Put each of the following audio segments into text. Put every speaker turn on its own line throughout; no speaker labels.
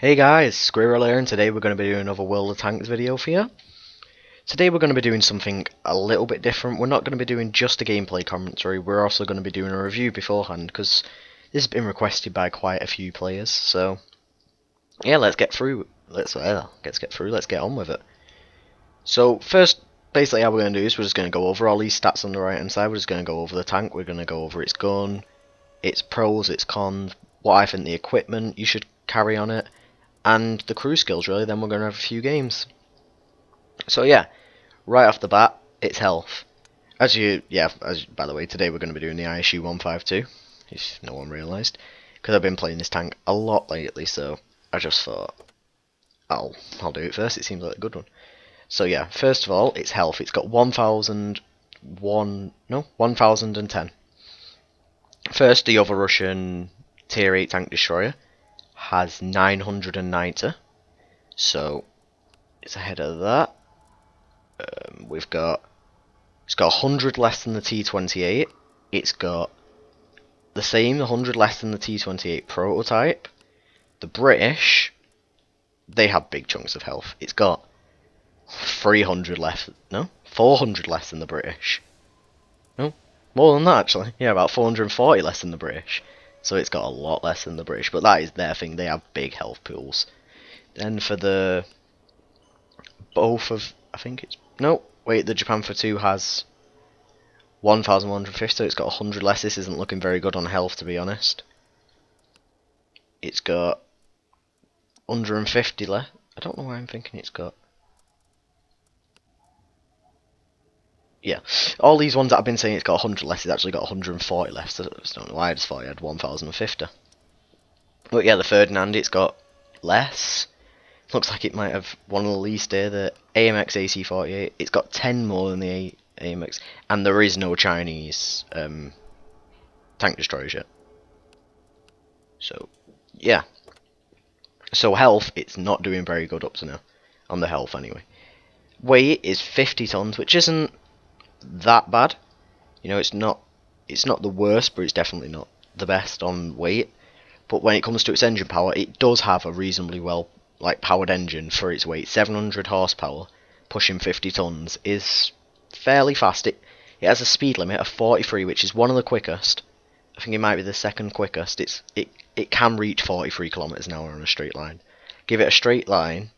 Hey guys, Squirrel here, and today we're going to be doing another World of Tanks video for you. Today we're going to be doing something a little bit different. We're not going to be doing just a gameplay commentary, we're also going to be doing a review beforehand, because this has been requested by quite a few players, so yeah, let's get on with it. So first, basically how we're going to do is we're just going to go over all these stats on the right hand side. We're just going to go over the tank, we're going to go over its gun, its pros, its cons, what I think the equipment you should carry on it, and the crew skills really. Then we're going to have a few games. So yeah, right off the bat, it's health. By the way, today we're going to be doing the ISU-152, if no one realised, because I've been playing this tank a lot lately, so I just thought, I'll do it first, it seems like a good one. So yeah, first of all, it's health. It's got 1010. First, the other Russian Tier 8 tank destroyer has 990, so it's ahead of that. It's got 100 less than the T28. It's got the same 100 less than the T28 prototype. The British, they have big chunks of health. It's got 400 less than the British. No, more than that actually. Yeah, about 440 less than the British. So it's got a lot less than the British, but that is their thing. They have big health pools. Then for the the Japan for 2 has 1150, so it's got 100 less. This isn't looking very good on health, to be honest. It's got 150 less. I don't know why I'm thinking it's got. Yeah, all these ones that I've been saying it's got 100 less, it's actually got 140 left. So I just don't know why. I just thought it had 1050. But yeah, the Ferdinand, it's got less. Looks like it might have one of the least here. The AMX AC-48, it's got 10 more than the AMX, and there is no Chinese tank destroyers yet. So yeah. So health, it's not doing very good up to now, on the health anyway. Weight is 50 tons, which isn't that bad. You know, it's not the worst, but it's definitely not the best on weight. But when it comes to its engine power, it does have a reasonably well powered engine for its weight. 700 horsepower, pushing 50 tons, is fairly fast. It has a speed limit of 43, which is one of the quickest. I think it might be the second quickest. It can reach 43 kilometers an hour on a straight line. Give it a straight line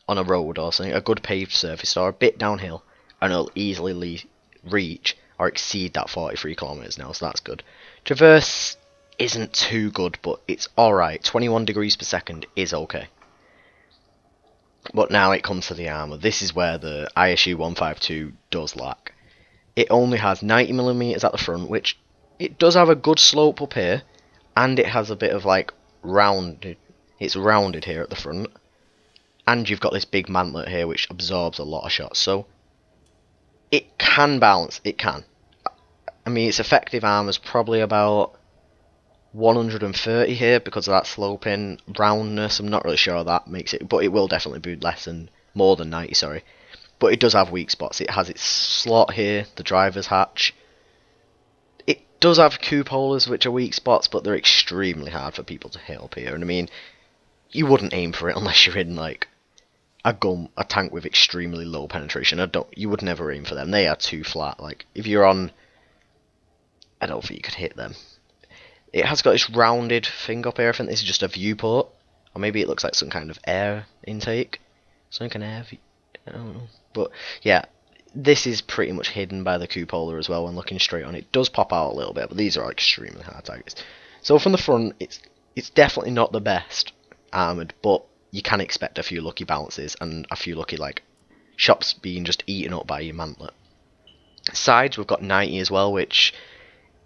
on a road or something, a good paved surface or a bit downhill, and it'll easily reach or exceed that 43 kilometers an hour, so that's good. Traverse isn't too good, but it's alright. 21 degrees per second is okay. But now it comes to the armour. This is where the ISU-152 does lack. It only has 90mm at the front, which it does have a good slope up here, and it has a bit of rounded. It's rounded here at the front, and you've got this big mantlet here which absorbs a lot of shots. So it can balance. It can. I mean, its effective armour's probably about 130 here because of that sloping roundness. I'm not really sure that makes it, but it will definitely be more than 90, sorry. But it does have weak spots. It has its slot here, the driver's hatch. It does have cupolars, which are weak spots, but they're extremely hard for people to hit up here. And I mean, you wouldn't aim for it unless you're in a tank with extremely low penetration. You would never aim for them. They are too flat. If you're on, I don't think you could hit them. It has got this rounded thing up here. I think this is just a viewport, or maybe it looks like some kind of air intake. I don't know. But yeah, this is pretty much hidden by the cupola as well when looking straight on. It does pop out a little bit, but these are extremely hard targets. So from the front, it's definitely not the best armoured, but you can expect a few lucky bounces and a few lucky shots being just eaten up by your mantlet. Sides, we've got 90 as well, which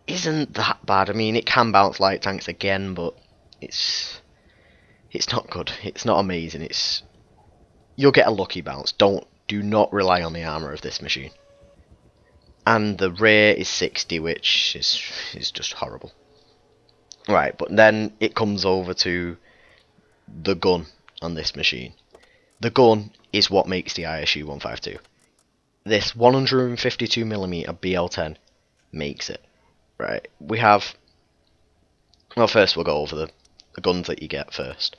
isn't that bad. I mean, it can bounce light tanks again, but it's not good. It's not amazing. You'll get a lucky bounce. Do not rely on the armour of this machine. And the rear is 60, which is just horrible. Right, but then it comes over to the gun on this machine. The gun is what makes the ISU-152. This 152mm BL10 makes it. Right, we have. Well, first we'll go over the guns that you get first.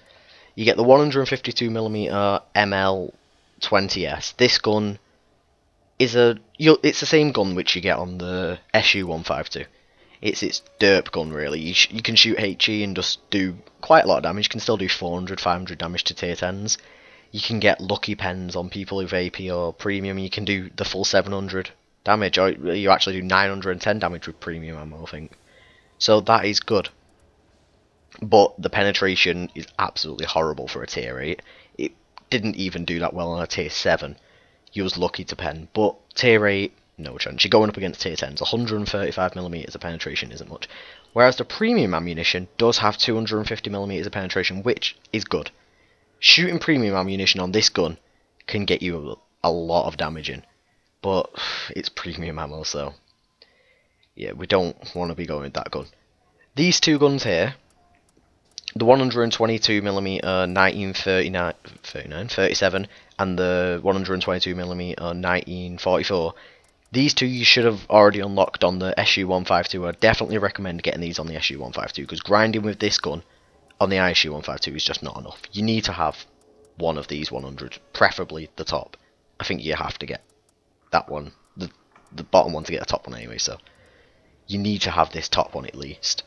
You get the 152mm ML20S. This gun is it's the same gun which you get on the ISU-152. It's its derp gun, really. You can shoot HE and just do quite a lot of damage. You can still do 400, 500 damage to tier 10s. You can get lucky pens on people who've AP or premium. You can do the full 700 damage, or you actually do 910 damage with premium ammo, I think. So that is good. But the penetration is absolutely horrible for a tier 8. It didn't even do that well on a tier 7. You was lucky to pen. But tier 8, no chance. You're going up against tier 10s. 135mm of penetration isn't much. Whereas the premium ammunition does have 250mm of penetration, which is good. Shooting premium ammunition on this gun can get you a lot of damage in. But it's premium ammo, so yeah, we don't want to be going with that gun. These two guns here, the 122mm 1937 and the 122mm 1944, these two you should have already unlocked on the ISU-152. I definitely recommend getting these on the ISU-152, because grinding with this gun on the ISU-152 is just not enough. You need to have one of these 100, preferably the top. I think you have to get that one, the bottom one to get the top one anyway, so you need to have this top one at least.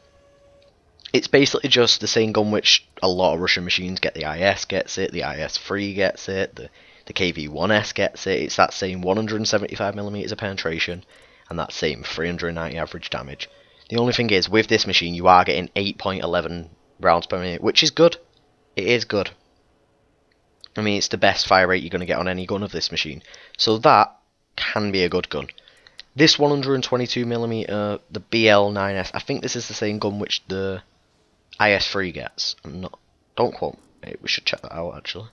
It's basically just the same gun which a lot of Russian machines get. The IS gets it, the IS-3 gets it, the KV-1S gets it. It's that same 175mm of penetration and that same 390 average damage. The only thing is, with this machine you are getting 8.11 rounds per minute, which is good. It is good. I mean, it's the best fire rate you're going to get on any gun of this machine. So that can be a good gun. This 122mm, the BL9S, I think this is the same gun which the IS-3 gets. Don't quote me, we should check that out actually.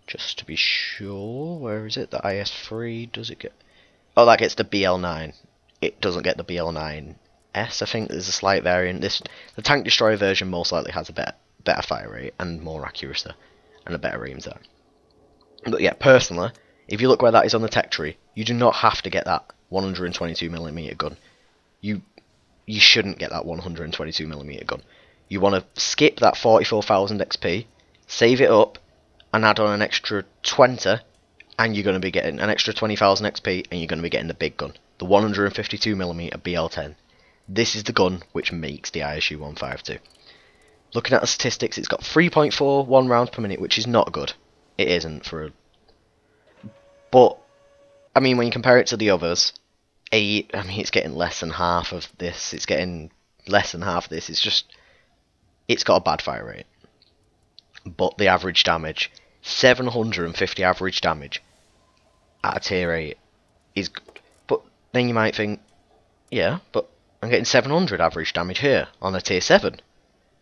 Just to be sure, where is it? The IS-3, does it get... Oh, that gets the BL9. It doesn't get the BL9S, I think there's a slight variant. The Tank Destroyer version most likely has a better fire rate and more accuracy and a better aim time. But yeah, personally, if you look where that is on the tech tree, you do not have to get that 122mm gun. You shouldn't get that 122mm gun. You want to skip that 44,000 XP, save it up, and add on an extra 20, and you're going to be getting an extra 20,000 XP, and you're going to be getting the big gun, the 152mm BL10. This is the gun which makes the ISU-152. Looking at the statistics, it's got 3.41 rounds per minute, which is not good. It isn't for a... But, I mean, when you compare it to the others, it's getting less than half of this. It's getting less than half of this. It's just... It's got a bad fire rate. But the average damage, 750 average damage at a tier 8 is good. But then you might think, yeah, but I'm getting 700 average damage here on a tier 7.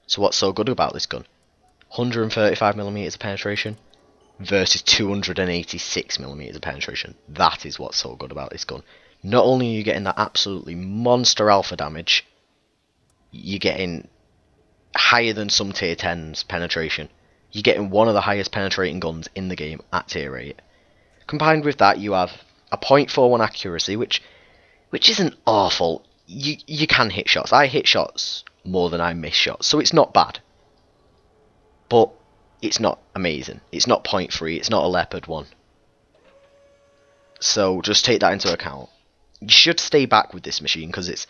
So what's so good about this gun? 135mm of penetration versus 286mm of penetration. That is what's so good about this gun. Not only are you getting that absolutely monster alpha damage, you're getting higher than some tier 10s penetration. You're getting one of the highest penetrating guns in the game at tier 8. Combined with that, you have a .41 accuracy, which isn't awful. You can hit shots. I hit shots more than I miss shots, so it's not bad. But it's not amazing. It's not .3, it's not a Leopard 1. So just take that into account. You should stay back with this machine, because it's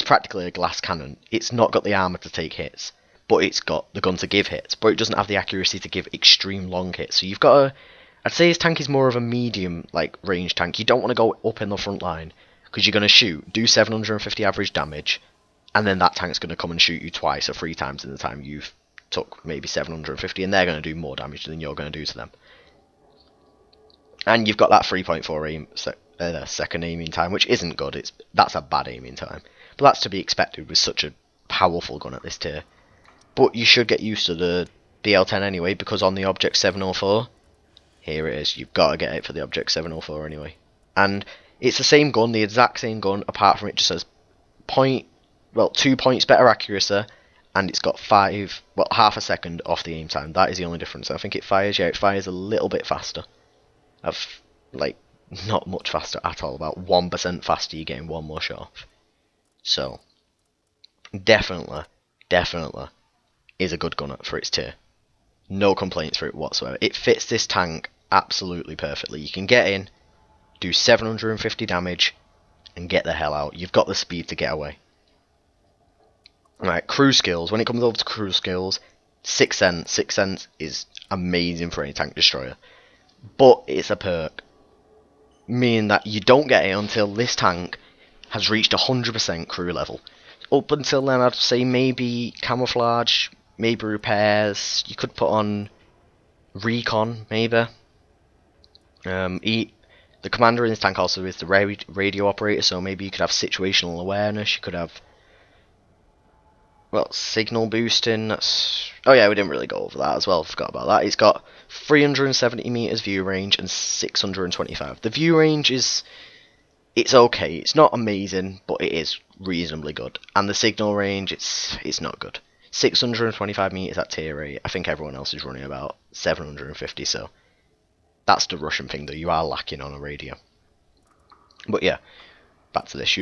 practically a glass cannon. It's not got the armour to take hits, but it's got the gun to give hits, but it doesn't have the accuracy to give extreme long hits. So you've got I'd say this tank is more of a medium range tank. You don't want to go up in the front line, because you're going to shoot, do 750 average damage, and then that tank's going to come and shoot you twice or 3 times in the time you've took maybe 750, and they're going to do more damage than you're going to do to them. And you've got that 3.4 second aiming time, which isn't good. That's a bad aiming time, but that's to be expected with such a powerful gun at this tier. But you should get used to the BL10 anyway, because on the Object 704, here it is. You've got to get it for the Object 704 anyway. And it's the same gun, the exact same gun, apart from it just says 2 points better accuracy, and it's got half a second off the aim time. That is the only difference. I think it fires a little bit faster. Not much faster at all, about 1% faster, you're getting one more shot off. So, definitely is a good gun for its tier. No complaints for it whatsoever. It fits this tank absolutely perfectly. You can get in, do 750 damage, and get the hell out. You've got the speed to get away. Right, crew skills. When it comes over to crew skills, 6 Sense. 6 Sense is amazing for any tank destroyer. But it's a perk, meaning that you don't get it until this tank has reached 100% crew level. Up until then, I'd say maybe camouflage, maybe repairs. You could put on recon, maybe. The commander in this tank also is the radio operator, so maybe you could have situational awareness. You could have, well, signal boosting. That's, oh yeah, we didn't really go over that as well. Forgot about that. It's got 370 meters view range and 625. The view range it's okay. It's not amazing, but it is reasonably good. And the signal range, it's not good. 625 meters at tier 8. I think everyone else is running about 750. So that's the Russian thing, though. You are lacking on a radio. But yeah, back to this.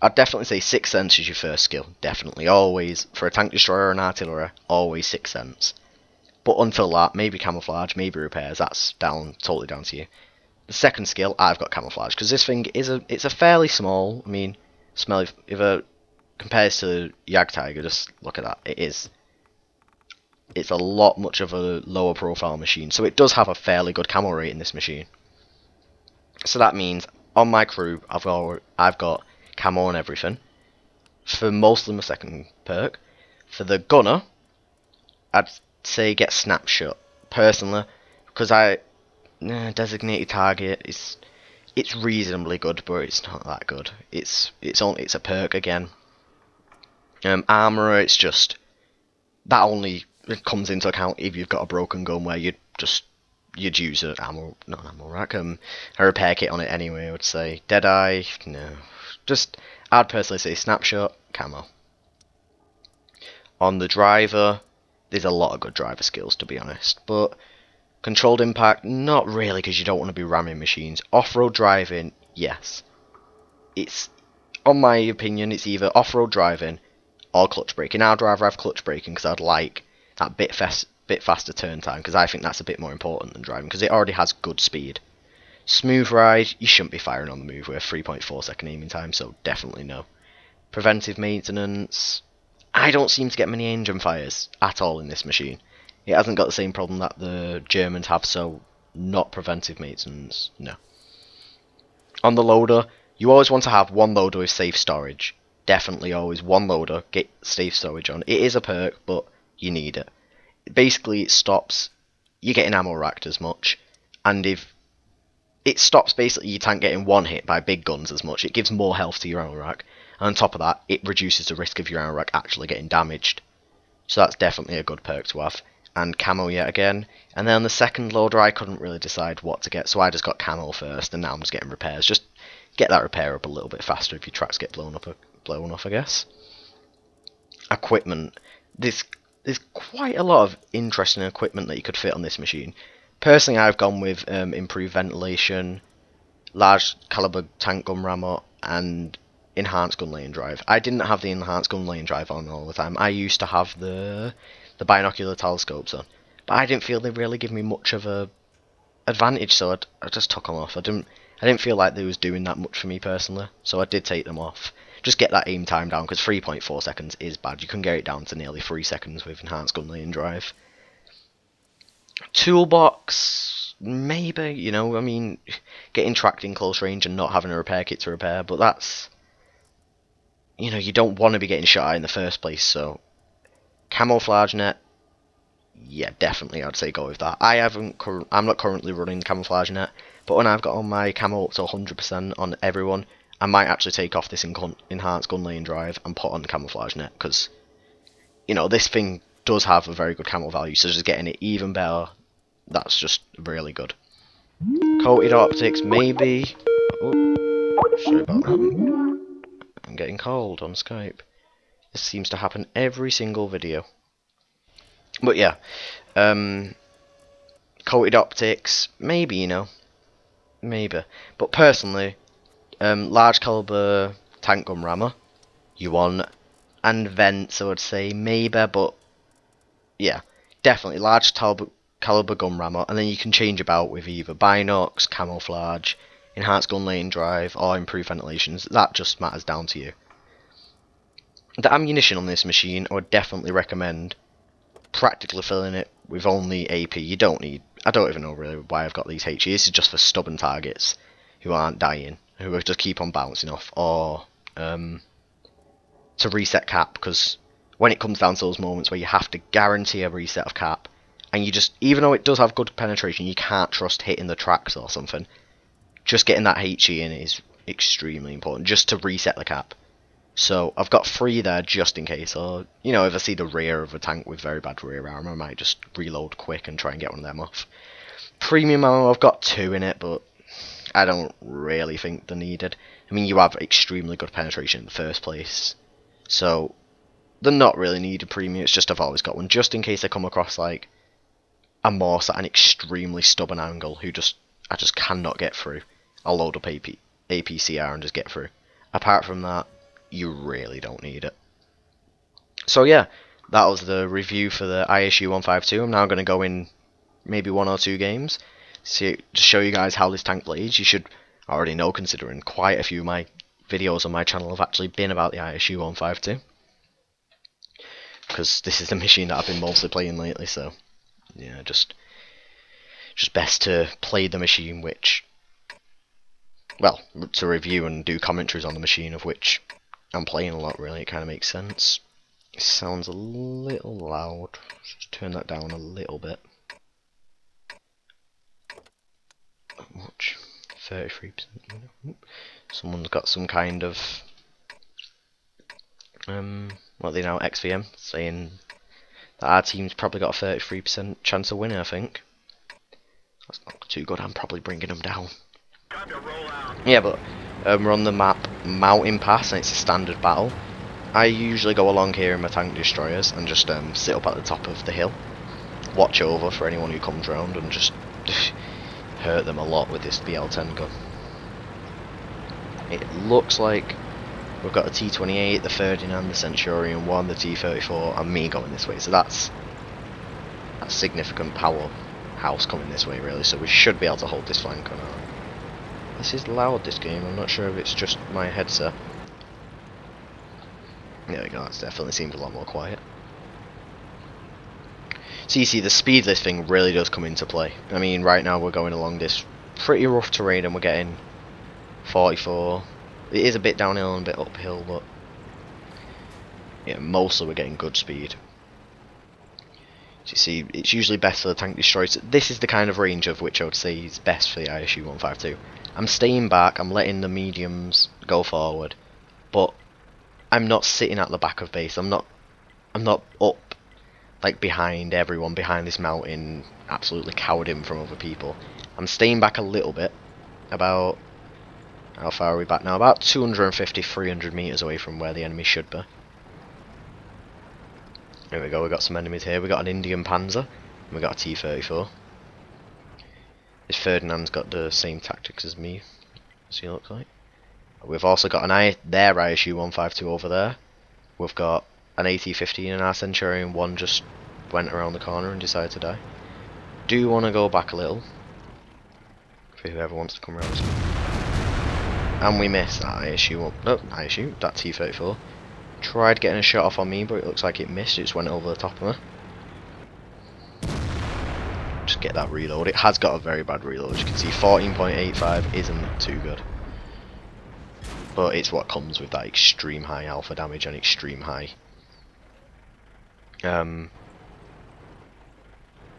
I'd definitely say 6 Sense is your first skill. Definitely. Always. For a tank destroyer and artillery, always 6 Sense. But until that, maybe camouflage, maybe repairs. That's totally down to you. The second skill, I've got camouflage. Because this thing it's a fairly small, I mean, if it compares to Jagdtiger, just look at that. It's a lot much of a lower profile machine. So it does have a fairly good camo rate in this machine. So that means on my crew, I've got camo and everything. For mostly my second perk. For the gunner, I'd say get snapshot. Personally, because designated target it's reasonably good, but it's not that good. It's a perk again. Armorer, it's just that only comes into account if you've got a broken gun where you'd use a repair kit on it anyway. I would say Deadeye, no. I'd personally say snapshot, camo. On the driver, there's a lot of good driver skills, to be honest, but controlled impact, not really, because you don't want to be ramming machines. Off-road driving, yes. It's, on my opinion, it's either off-road driving or clutch braking. I'd rather have clutch braking because I'd like that bit faster turn time, because I think that's a bit more important than driving, because it already has good speed. Smooth ride, you shouldn't be firing on the move with a 3.4 second aiming time, so definitely no. Preventive maintenance, I don't seem to get many engine fires at all in this machine. It hasn't got the same problem that the Germans have, so not preventive maintenance, no. On the loader, you always want to have one loader with safe storage. Definitely always one loader, get safe storage on. It is a perk, but you need it. Basically, it stops you getting ammo racked as much, and if it stops basically your tank getting one hit by big guns as much, it gives more health to your ammo rack, and on top of that, it reduces the risk of your ammo rack actually getting damaged. So that's definitely a good perk to have. And camo yet again. And then on the second loader, I couldn't really decide what to get, so I just got camo first, and now I'm just getting repairs. Just get that repair up a little bit faster if your tracks get blown off, I guess. Equipment. There's quite a lot of interesting equipment that you could fit on this machine. Personally, I've gone with improved ventilation, large caliber tank gun rammer, and enhanced gun lane drive. I didn't have the enhanced gun lane drive on all the time. I used to have the binocular telescopes on, but I didn't feel they really give me much of a advantage, so I just took them off. I didn't feel like they was doing that much for me personally, so I did take them off. Just get that aim time down, because 3.4 seconds is bad. You can get it down to nearly 3 seconds with enhanced gun lane drive. Toolbox, maybe, I mean, getting tracked in close range and not having a repair kit to repair, but that's, you don't want to be getting shot at in the first place, so camouflage net, yeah, definitely I'd say go with that. I'm not currently running the camouflage net, but when I've got on my camo up to 100% on everyone, I might actually take off this enhanced gun lane drive and put on the camouflage net, because, this thing does have a very good camo value, so just getting it even better, that's just really good. Coated optics, maybe. Oh, sorry about that. I'm getting cold on Skype. This seems to happen every single video. But yeah, coated optics, maybe, maybe. But personally, large caliber tank gun rammer, you want, and vents, I would say, maybe, but yeah. definitely large caliber gun rammer, and then you can change about with either binocs, camouflage, enhanced gun lane drive, or improved ventilations. That just matters down to you. The ammunition on this machine, I would definitely recommend practically filling it with only AP. You don't need, I don't even know really why I've got these HE. This is just for stubborn targets who aren't dying, who will just keep on bouncing off, or to reset cap, because when it comes down to those moments where you have to guarantee a reset of cap, and you just, even though it does have good penetration, you can't trust hitting the tracks or something, just getting that HE in is extremely important, just to reset the cap. So I've got 3 there just in case, or, you know, if I see the rear of a tank with very bad rear armor, I might just reload quick and try and get one of them off. Premium ammo, I've got 2 in it, but I don't really think they're needed. I mean, you have extremely good penetration in the first place, so they're not really needed premium. It's just I've always got one, just in case I come across, like, a Morse at an extremely stubborn angle who I just cannot get through. I'll load up APCR and just get through. Apart from that, you really don't need it. So yeah, that was the review for the ISU-152. I'm now going to go in maybe 1 or 2 games, to show you guys how this tank plays. You should already know, considering quite a few of my videos on my channel have actually been about the ISU-152, because this is the machine that I've been mostly playing lately. So yeah, just best to play the machine, which, well, to review and do commentaries on the machine of which I'm playing a lot, really. It kind of makes sense. It sounds a little loud. Just turn that down a little bit. Not much. 33%. Someone's got some kind of what are they now, XVM, saying that our team's probably got a 33% chance of winning, I think. That's not too good. I'm probably bringing them down. Yeah, but we're on the map Mountain Pass, and it's a standard battle. I usually go along here in my tank destroyers and just sit up at the top of the hill, watch over for anyone who comes round, and just hurt them a lot with this BL-10 gun. It looks like we've got the T-28, the Ferdinand, the Centurion 1, the T-34, and me going this way. So that's a significant powerhouse coming this way, really. So we should be able to hold this flank on our... This is loud, this game. I'm not sure if it's just my headset. There we go, that definitely seems a lot more quiet. So you see, the speed of this thing really does come into play. I mean, right now we're going along this pretty rough terrain and we're getting 44. It is a bit downhill and a bit uphill, but yeah, mostly we're getting good speed. So you see, it's usually best for the tank destroyers. This is the kind of range of which I would say is best for the ISU-152. I'm staying back, I'm letting the mediums go forward, but I'm not sitting at the back of base. I'm not up, like, behind everyone, behind this mountain, absolutely cowering from other people. I'm staying back a little bit, about, how far are we back now? About 250, 300 meters away from where the enemy should be. There we go, we've got some enemies here. We've got an Indian Panzer, and we've got a T-34. This Ferdinand's got the same tactics as me, as he looks like. We've also got their ISU-152 over there. We've got an AT-15, and our Centurion 1 just went around the corner and decided to die. Do want to go back a little, for whoever wants to come around. And we missed that that T-34. Tried getting a shot off on me, but it looks like it missed. It just went over the top of me. Just get that reload. It has got a very bad reload. As you can see, 14.85 isn't too good. But it's what comes with that extreme high alpha damage and extreme high.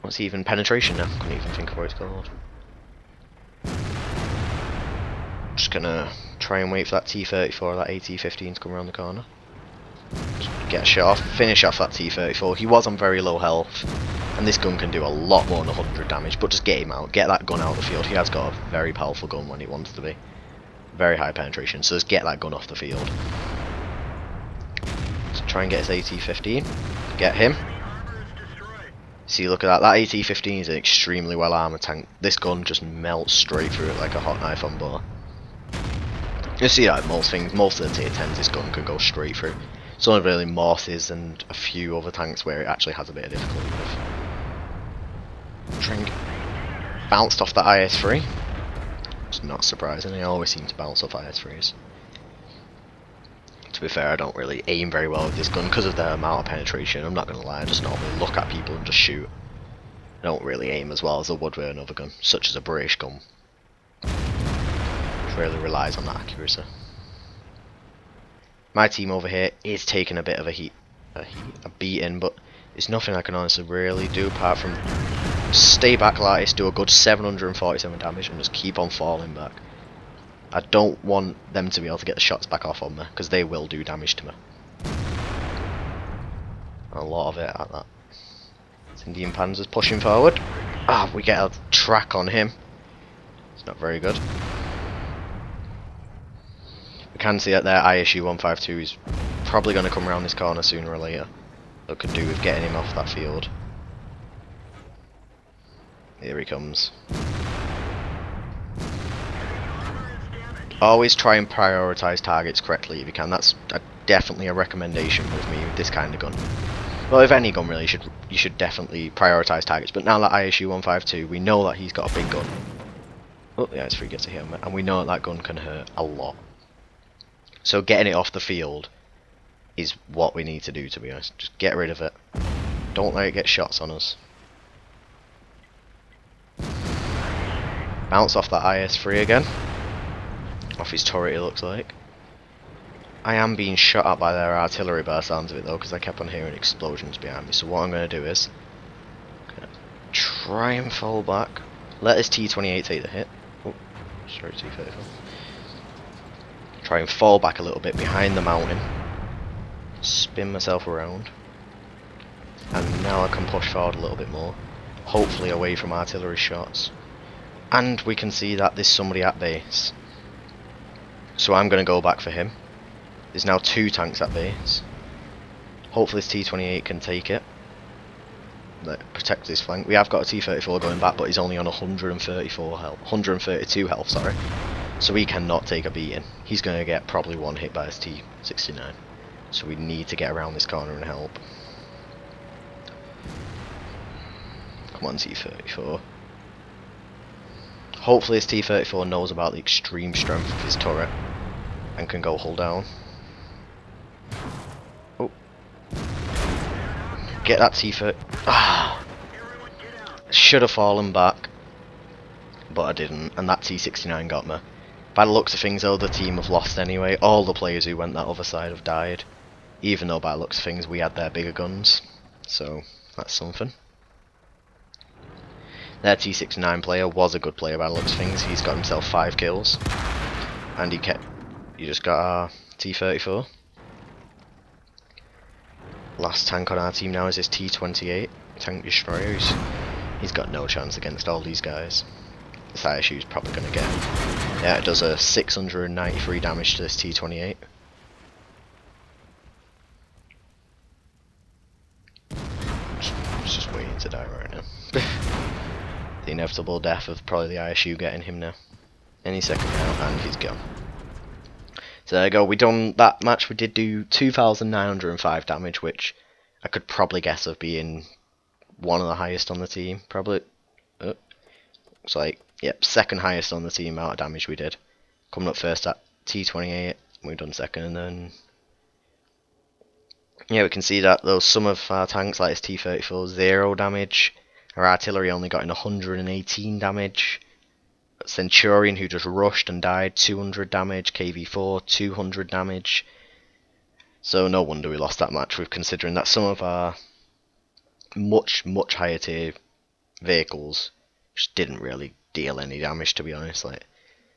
What's even penetration now? Couldn't even think of what it's called. Just gonna try and wait for that T-34 or that AT-15 to come around the corner. Just get a shot off, finish off that T-34. He was on very low health, and this gun can do a lot more than 100 damage, but just get him out, get that gun out of the field. He has got a very powerful gun when it wants to be. Very high penetration, so just get that gun off the field. So try and get his AT-15. Get him. See, look at that. That AT-15 is an extremely well armoured tank. This gun just melts straight through it like a hot knife on butter. You see that most things, most of the tier 10s, this gun can go straight through. It's only really Morses and a few other tanks where it actually has a bit of difficulty with. Bounced off that IS-3. It's not surprising, they always seem to bounce off IS-3s. To be fair, I don't really aim very well with this gun because of the amount of penetration. I'm not going to lie, I just normally look at people and just shoot. I don't really aim as well as I would with another gun, such as a British gun, which really relies on that accuracy. My team over here is taking a bit of a beating, but there's nothing I can honestly really do apart from stay back like this, do a good 747 damage and just keep on falling back. I don't want them to be able to get the shots back off on me, because they will do damage to me. A lot of it at that. Indian Panzer's pushing forward. Ah, we get a track on him. It's not very good. We can see that their ISU-152 is probably going to come around this corner sooner or later. That could do with getting him off that field. Here he comes. Always try and prioritise targets correctly if you can. That's definitely a recommendation with me with this kind of gun. Well, if any gun really, you should definitely prioritise targets. But now that ISU-152, we know that he's got a big gun. Oh, the IS-3 gets a hit on me, and we know that gun can hurt a lot. So getting it off the field is what we need to do, to be honest. Just get rid of it. Don't let it get shots on us. Bounce off that IS-3 again. Off his turret, it looks like. I am being shot at by their artillery by the sounds of it though, because I kept on hearing explosions behind me. So what I'm going to do is try and fall back. Let this T-28 take the hit. Oh, sorry, T-34. Try and fall back a little bit behind the mountain. Spin myself around. And now I can push forward a little bit more. Hopefully away from artillery shots. And we can see that there's somebody at base. So I'm going to go back for him. There's now 2 tanks at base. Hopefully this T-28 can take it. Protect his flank. We have got a T-34 going back, but he's only on 132 health, sorry. So he cannot take a beating. He's going to get probably one hit by his T-69. So we need to get around this corner and help. Come on, T-34. Hopefully his T-34 knows about the extreme strength of his turret and can go hull down. Oh. Get that T-30. Ah. Should have fallen back, but I didn't, and that T-69 got me. By the looks of things though, the team have lost anyway. All the players who went that other side have died, even though by the looks of things we had their bigger guns, so that's something. Their T-69 player was a good player by the looks of things. He's got himself 5 kills, and he just got our T-34. Last tank on our team now is this T-28 tank destroyer. He's got no chance against all these guys. This ISU is probably going to get him. Yeah, it does a 693 damage to this T-28. Just waiting to die right now. The inevitable death of probably the ISU getting him now. Any second now, and he's gone. So there you go, we done that match. We did do 2,905 damage, which I could probably guess of being one of the highest on the team. Probably, looks like, yep, second highest on the team amount of damage we did. Coming up first at T-28, we've done second, and then yeah, we can see that though some of our tanks, like this T-34, 0 damage. Our artillery only got in 118 damage. Centurion, who just rushed and died, 200 damage. KV-4, 200 damage. So no wonder we lost that match, with considering that some of our much higher tier vehicles just didn't really deal any damage, to be honest. Like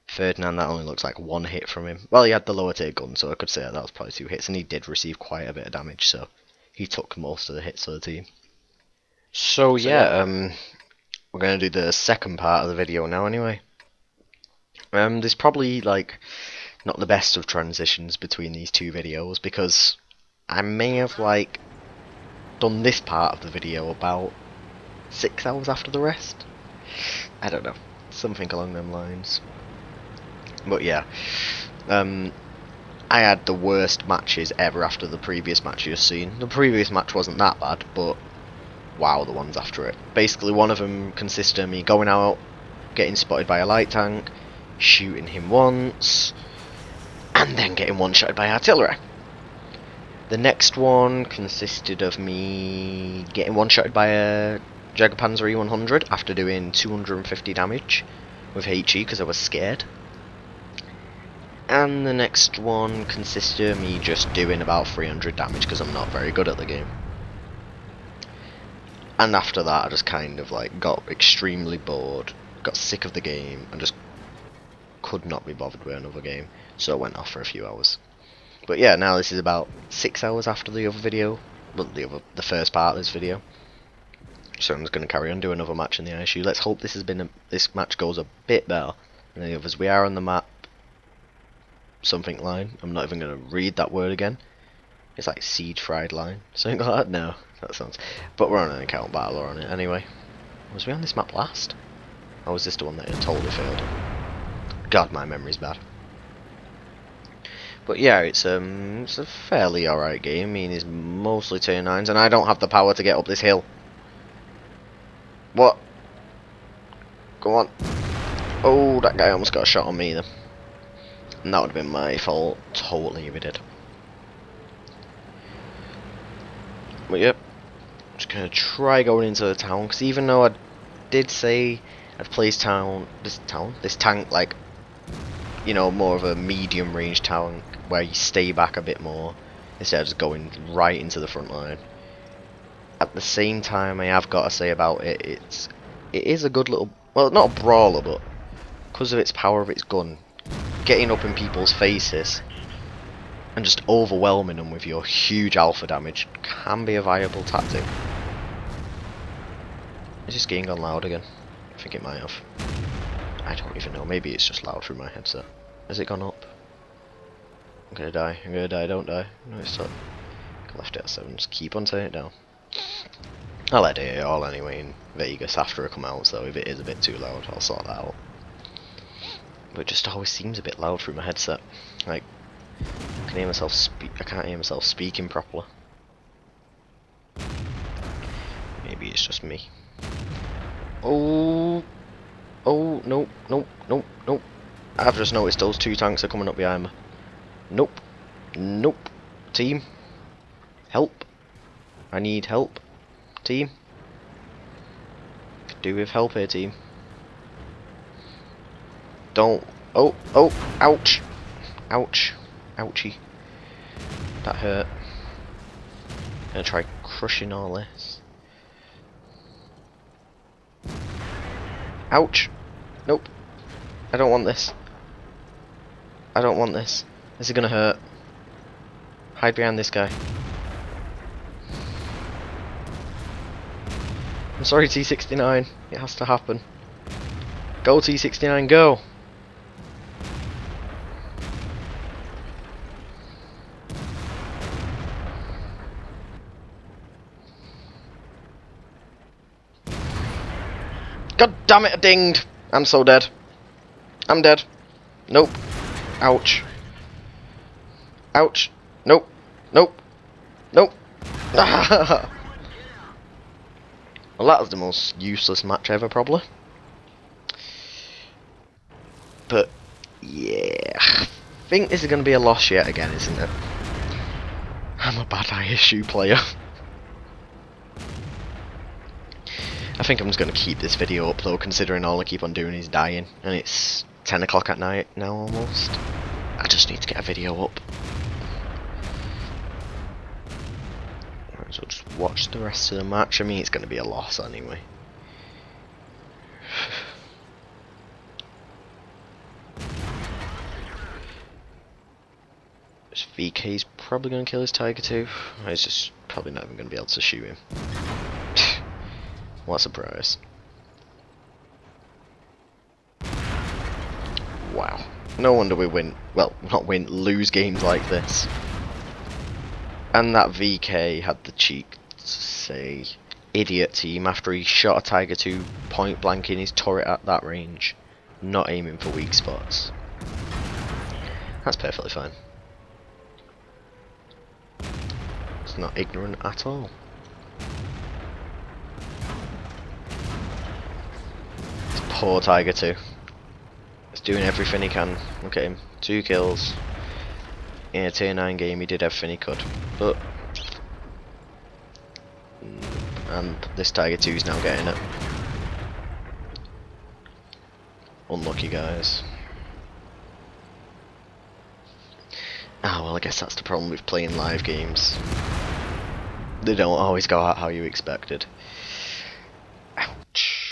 Ferdinand, that only looks like 1 hit from him. Well, he had the lower tier gun, so I could say that was probably 2 hits, and he did receive quite a bit of damage, so he took most of the hits of the team. So yeah, we're going to do the second part of the video now anyway. There's probably like not the best of transitions between these 2 videos, because I may have like done this part of the video about 6 hours after the rest. I don't know, something along them lines. But yeah, I had the worst matches ever after the previous match you've seen. The previous match wasn't that bad, but wow, the ones after it. Basically, one of them consisted of me going out, getting spotted by a light tank, shooting him once, and then getting one-shotted by artillery. The next one consisted of me getting one-shotted by a Panzer E100 after doing 250 damage with HE because I was scared. And the next one consisted of me just doing about 300 damage because I'm not very good at the game. And after that I just kind of like got extremely bored, got sick of the game, and just could not be bothered with another game, so I went off for a few hours. But yeah, now this is about 6 hours after the other video, well, the first part of this video. So I'm just going to carry on doing another match in the ISU. Let's hope this match goes a bit better than the others. We are on the map something line. I'm not even going to read that word again. It's like seed fried line. Something like that? No, that sounds... But we're on an account battle on it anyway. Was we on this map last? Or was this the one that had totally failed? God, my memory's bad. But yeah, it's a fairly alright game. I mean, it's mostly tier 9s, and I don't have the power to get up this hill. What? Go on. Oh, that guy almost got a shot on me then. And that would have been my fault, totally, if he did. But yep, just gonna try going into the town, because even though I did say I'd place this tank, like, you know, more of a medium range tank, where you stay back a bit more, instead of just going right into the front line. At the same time, I have got to say about it, it is a good little, well, not a brawler, but because of its power of its gun, getting up in people's faces and just overwhelming them with your huge alpha damage can be a viable tactic. Is this game gone loud again? I think it might have. I don't even know, maybe it's just loud through my headset. Has it gone up? I'm gonna die, don't die. No, it's not. I left it at 7, just keep on turning it down. I'll edit it all anyway in Vegas after it comes out, so if it is a bit too loud, I'll sort that out. But it just always seems a bit loud through my headset. Like, I can't hear myself speaking properly. Maybe it's just me. Oh, nope. I've just noticed those 2 tanks are coming up behind me. Nope. Team, help. I need help. Team. Could do with help here, team. Don't. Oh, ouch. Ouchie. That hurt. I'm gonna try crushing all this. Ouch. Nope. I don't want this. This is gonna hurt. Hide behind this guy. I'm sorry, T69. It has to happen. Go, T69, go! God damn it, I dinged! I'm so dead. I'm dead. Nope. Ouch. Ouch. Nope. Well, that was the most useless match ever, probably. But, yeah. I think this is going to be a loss yet again, isn't it? I'm a bad ISU player. I think I'm just going to keep this video up, though, considering all I keep on doing is dying. And it's 10 o'clock at night now, almost. I just need to get a video up. So just watch the rest of the match. I mean, it's going to be a loss anyway. This VK's probably going to kill his Tiger too. He's just probably not even going to be able to shoot him. What a surprise. Wow. No wonder we win. Well, not win, lose games like this. And that VK had the cheek to say, idiot team, after he shot a Tiger 2 point blank in his turret at that range, not aiming for weak spots. That's perfectly fine. It's not ignorant at all. Poor Tiger 2. He's doing everything he can. Look at him. 2 kills. In a tier 9 game, he did everything he could. But... and this Tiger 2 is now getting it. Unlucky, guys. Ah, well, I guess that's the problem with playing live games. They don't always go out how you expected. Ouch.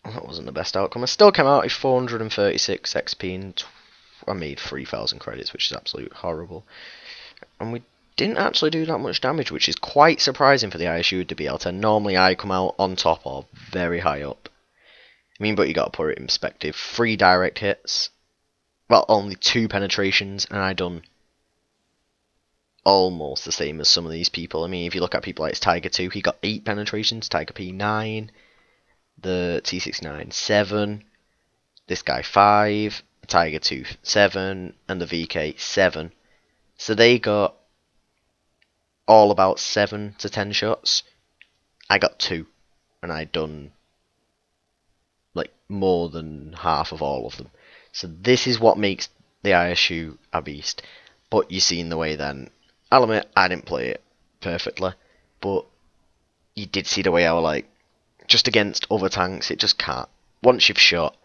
That wasn't the best outcome. I still came out with 436 XP and I made 3,000 credits, which is absolutely horrible. And we didn't actually do that much damage, which is quite surprising for the ISU to be BL10. Normally I come out on top or very high up. I mean, but you gotta put it in perspective. 3 direct hits. Well, only 2 penetrations, and I done almost the same as some of these people. I mean, if you look at people like Tiger 2, he got 8 penetrations, Tiger P 9, the T69 7, this guy 5, the Tiger 2 7, and the VK 7. So they got all about 7 to 10 shots. I got 2, and I done like more than half of all of them. So this is what makes the ISU a beast. But you seen the way then. I'll admit, I didn't play it perfectly, but you did see the way I was like, just against other tanks, it just can't. Once you've shot,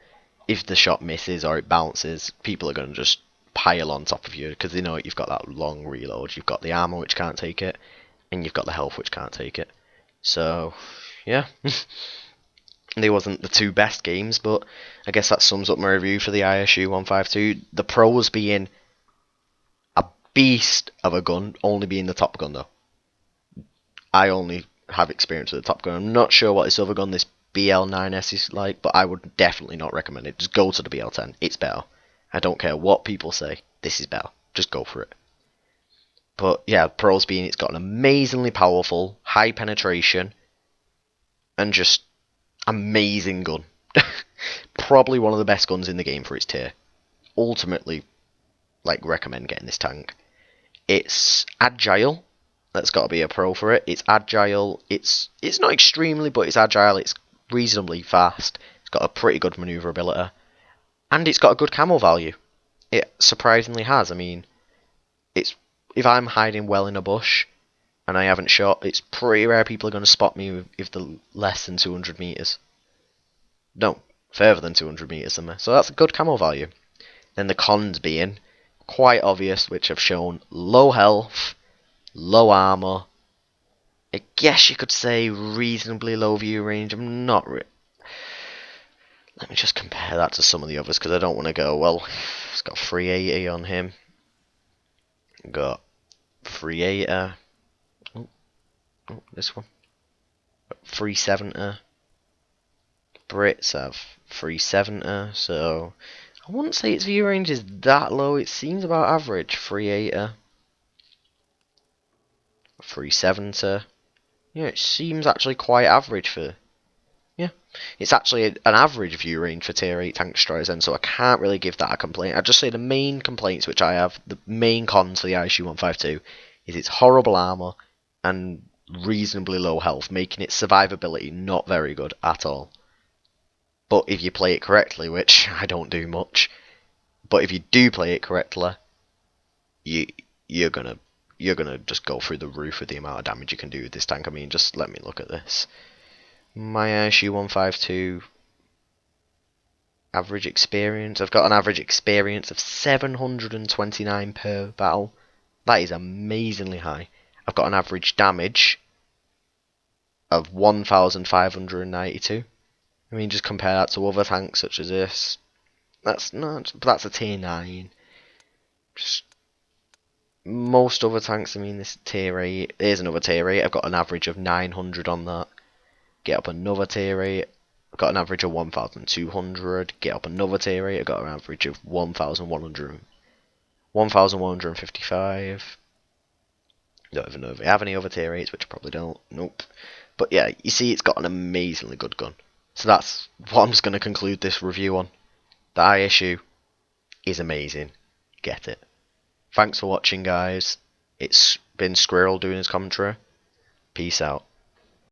if the shot misses or it bounces, people are going to just pile on top of you, because they know you've got that long reload, you've got the armor which can't take it, and you've got the health which can't take it. So, yeah. They wasn't the 2 best games, but I guess that sums up my review for the ISU-152. The pros being a beast of a gun, only being the top gun though. I only have experience with the top gun. I'm not sure what this other gun, this BL9S is like, but I would definitely not recommend it. Just go to the BL10. It's better. I don't care what people say. This is better. Just go for it. But yeah, pros being it's got an amazingly powerful, high penetration, and just amazing gun. Probably one of the best guns in the game for its tier. Ultimately, like, recommend getting this tank. It's agile. That's got to be a pro for it. It's agile. It's not extremely, but it's agile. It's reasonably fast. It's got a pretty good maneuverability. And it's got a good camo value. It surprisingly has. I mean, it's if I'm hiding well in a bush and I haven't shot, it's pretty rare people are going to spot me if they're less than 200 meters. No, further than 200 meters than me. So that's a good camo value. Then the cons being quite obvious, which have shown low health, low armor. I guess you could say reasonably low view range. I'm not. Let me just compare that to some of the others, because I don't want to go, well, it's got 380 on him. Got 380. Oh, this one. 370. Brits have 370, so I wouldn't say its view range is that low. It seems about average. 380. 370. Yeah, it seems actually quite average for... yeah, it's actually an average view range for tier 8 tank destroyers then, so I can't really give that a complaint. I'd just say the main complaints which I have, the main cons for the ISU-152, is its horrible armor and reasonably low health, making its survivability not very good at all. But if you play it correctly, which I don't do much, but if you do play it correctly, you're gonna just go through the roof with the amount of damage you can do with this tank. I mean, just let me look at this. My ISU-152 average experience. I've got an average experience of 729 per battle. That is amazingly high. I've got an average damage of 1,592. I mean, just compare that to other tanks such as this. That's a tier 9. Just most other tanks, I mean, this tier 8. Here's another tier 8. I've got an average of 900 on that. Get up another tier 8. I've got an average of 1,200. Get up another tier 8. I've got an average of 1,155. Don't even know if I have any other tier 8s, which I probably don't. Nope. But yeah, you see, it's got an amazingly good gun. So that's what I'm just going to conclude this review on. The ISU is amazing. Get it. Thanks for watching, guys. It's been Squirrel doing his commentary. Peace out.